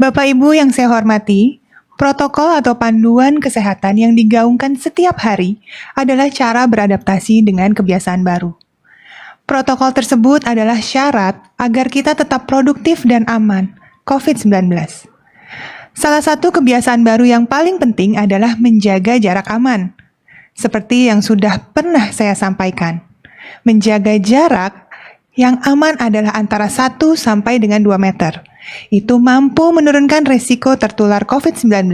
Bapak Ibu yang saya hormati, protokol atau panduan kesehatan yang digaungkan setiap hari adalah cara beradaptasi dengan kebiasaan baru. Protokol tersebut adalah syarat agar kita tetap produktif dan aman COVID-19. Salah satu kebiasaan baru yang paling penting adalah menjaga jarak aman. Seperti yang sudah pernah saya sampaikan, menjaga jarak yang aman adalah antara 1 sampai dengan 2 meter. Itu mampu menurunkan resiko tertular COVID-19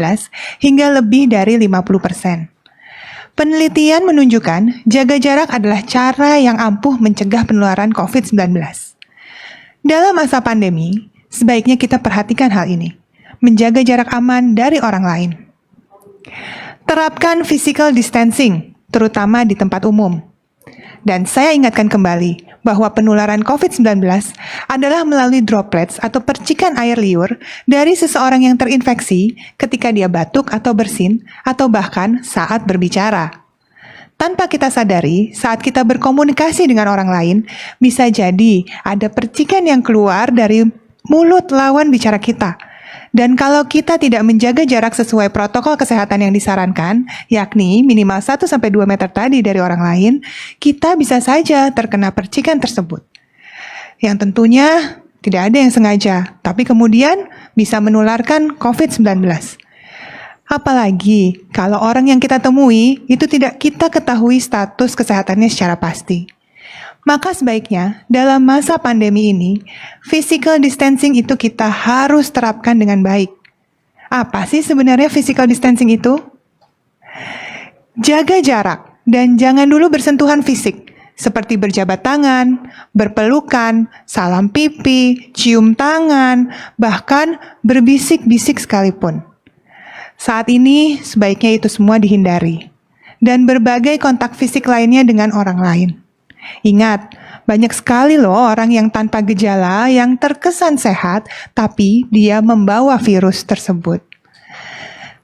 hingga lebih dari 50%. Penelitian menunjukkan jaga jarak adalah cara yang ampuh mencegah penularan COVID-19. Dalam masa pandemi, sebaiknya kita perhatikan hal ini, menjaga jarak aman dari orang lain. Terapkan physical distancing, terutama di tempat umum. Dan saya ingatkan kembali bahwa penularan COVID-19 adalah melalui droplets atau percikan air liur dari seseorang yang terinfeksi ketika dia batuk atau bersin atau bahkan saat berbicara. Tanpa kita sadari, saat kita berkomunikasi dengan orang lain, bisa jadi ada percikan yang keluar dari mulut lawan bicara kita. Dan kalau kita tidak menjaga jarak sesuai protokol kesehatan yang disarankan, yakni minimal 1-2 meter tadi dari orang lain, kita bisa saja terkena percikan tersebut. Yang tentunya tidak ada yang sengaja, tapi kemudian bisa menularkan COVID-19. Apalagi kalau orang yang kita temui itu tidak kita ketahui status kesehatannya secara pasti. Maka sebaiknya dalam masa pandemi ini, physical distancing itu kita harus terapkan dengan baik. Apa sih sebenarnya physical distancing itu? Jaga jarak dan jangan dulu bersentuhan fisik, seperti berjabat tangan, berpelukan, salam pipi, cium tangan, bahkan berbisik-bisik sekalipun. Saat ini sebaiknya itu semua dihindari, dan berbagai kontak fisik lainnya dengan orang lain. Ingat, banyak sekali loh orang yang tanpa gejala yang terkesan sehat, tapi dia membawa virus tersebut.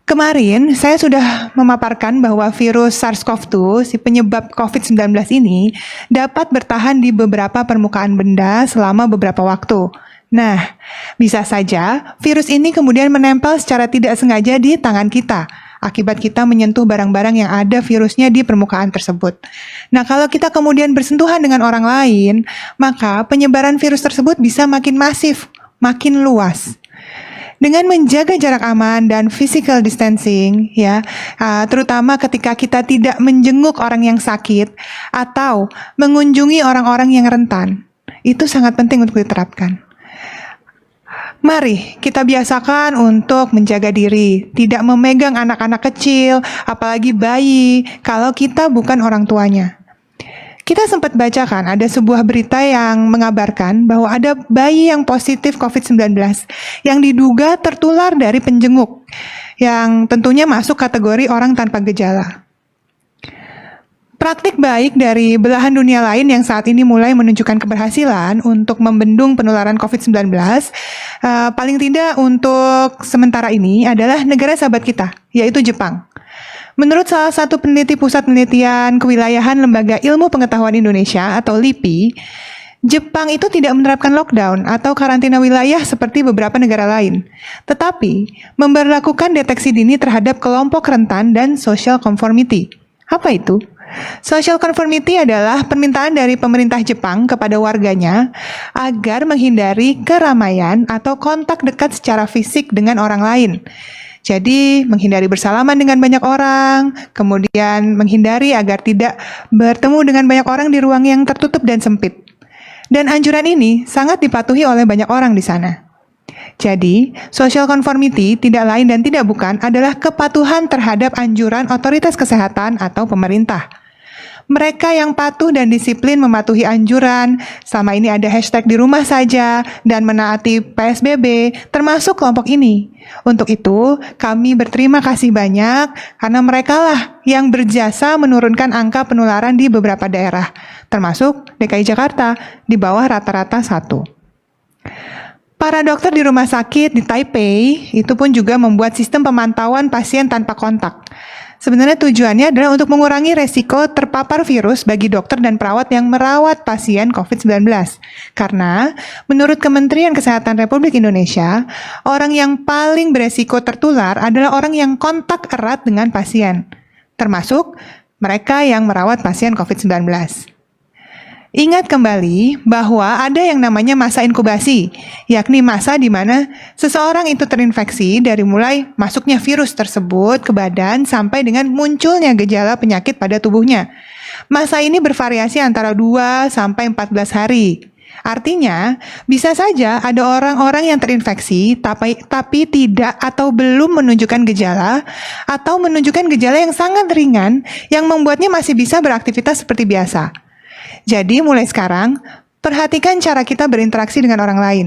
Kemarin saya sudah memaparkan bahwa virus SARS-CoV-2, si penyebab COVID-19 ini, dapat bertahan di beberapa permukaan benda selama beberapa waktu. Nah, bisa saja virus ini kemudian menempel secara tidak sengaja di tangan kita, akibat kita menyentuh barang-barang yang ada virusnya di permukaan tersebut. Nah, kalau kita kemudian bersentuhan dengan orang lain, maka penyebaran virus tersebut bisa makin masif, makin luas. Dengan menjaga jarak aman dan physical distancing, terutama ketika kita tidak menjenguk orang yang sakit atau mengunjungi orang-orang yang rentan, itu sangat penting untuk diterapkan. Mari kita biasakan untuk menjaga diri, tidak memegang anak-anak kecil, apalagi bayi, kalau kita bukan orang tuanya. Kita sempat bacakan ada sebuah berita yang mengabarkan bahwa ada bayi yang positif COVID-19 yang diduga tertular dari penjenguk, yang tentunya masuk kategori orang tanpa gejala. Praktik baik dari belahan dunia lain yang saat ini mulai menunjukkan keberhasilan untuk membendung penularan COVID-19, paling tidak untuk sementara ini adalah negara sahabat kita, yaitu Jepang. Menurut salah satu peneliti Pusat Penelitian Kewilayahan Lembaga Ilmu Pengetahuan Indonesia atau LIPI, Jepang itu tidak menerapkan lockdown atau karantina wilayah seperti beberapa negara lain, tetapi memberlakukan deteksi dini terhadap kelompok rentan dan social conformity. Apa itu? Social conformity adalah permintaan dari pemerintah Jepang kepada warganya agar menghindari keramaian atau kontak dekat secara fisik dengan orang lain. Jadi, menghindari bersalaman dengan banyak orang, kemudian menghindari agar tidak bertemu dengan banyak orang di ruang yang tertutup dan sempit. Dan anjuran ini sangat dipatuhi oleh banyak orang di sana. Jadi, social conformity tidak lain dan tidak bukan adalah kepatuhan terhadap anjuran otoritas kesehatan atau pemerintah. Mereka yang patuh dan disiplin mematuhi anjuran, selama ini ada hashtag di rumah saja, dan menaati PSBB, termasuk kelompok ini. Untuk itu, kami berterima kasih banyak karena merekalah yang berjasa menurunkan angka penularan di beberapa daerah, termasuk DKI Jakarta, di bawah rata-rata 1. Para dokter di rumah sakit di Taipei itu pun juga membuat sistem pemantauan pasien tanpa kontak. Sebenarnya tujuannya adalah untuk mengurangi resiko terpapar virus bagi dokter dan perawat yang merawat pasien COVID-19. Karena menurut Kementerian Kesehatan Republik Indonesia, orang yang paling beresiko tertular adalah orang yang kontak erat dengan pasien, termasuk mereka yang merawat pasien COVID-19. Ingat kembali bahwa ada yang namanya masa inkubasi, yakni masa di mana seseorang itu terinfeksi dari mulai masuknya virus tersebut ke badan sampai dengan munculnya gejala penyakit pada tubuhnya. Masa ini bervariasi antara 2 sampai 14 hari. Artinya, bisa saja ada orang-orang yang terinfeksi tapi tidak atau belum menunjukkan gejala atau menunjukkan gejala yang sangat ringan yang membuatnya masih bisa beraktivitas seperti biasa. Jadi mulai sekarang, perhatikan cara kita berinteraksi dengan orang lain.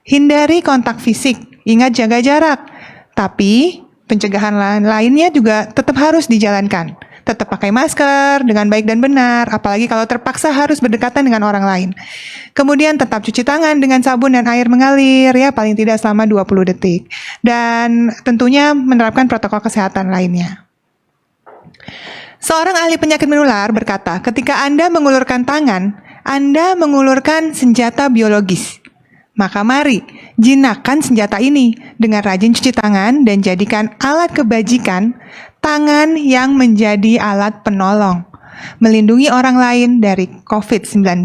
Hindari kontak fisik, ingat jaga jarak. Tapi pencegahan lainnya juga tetap harus dijalankan. Tetap pakai masker dengan baik dan benar, apalagi kalau terpaksa harus berdekatan dengan orang lain. Kemudian tetap cuci tangan dengan sabun dan air mengalir, ya paling tidak selama 20 detik. Dan tentunya menerapkan protokol kesehatan lainnya. Seorang ahli penyakit menular berkata, ketika Anda mengulurkan tangan, Anda mengulurkan senjata biologis. Maka mari, jinakkan senjata ini dengan rajin cuci tangan dan jadikan alat kebajikan tangan yang menjadi alat penolong, melindungi orang lain dari COVID-19.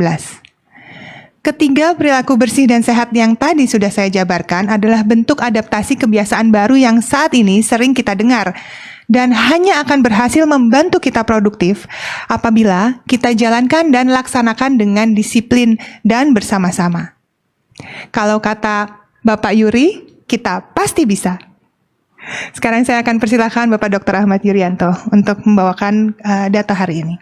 Ketiga perilaku bersih dan sehat yang tadi sudah saya jabarkan adalah bentuk adaptasi kebiasaan baru yang saat ini sering kita dengar, dan hanya akan berhasil membantu kita produktif apabila kita jalankan dan laksanakan dengan disiplin dan bersama-sama. Kalau kata Bapak Yuri, kita pasti bisa. Sekarang saya akan persilakan Bapak Dr. Ahmad Yuryanto untuk membawakan data hari ini.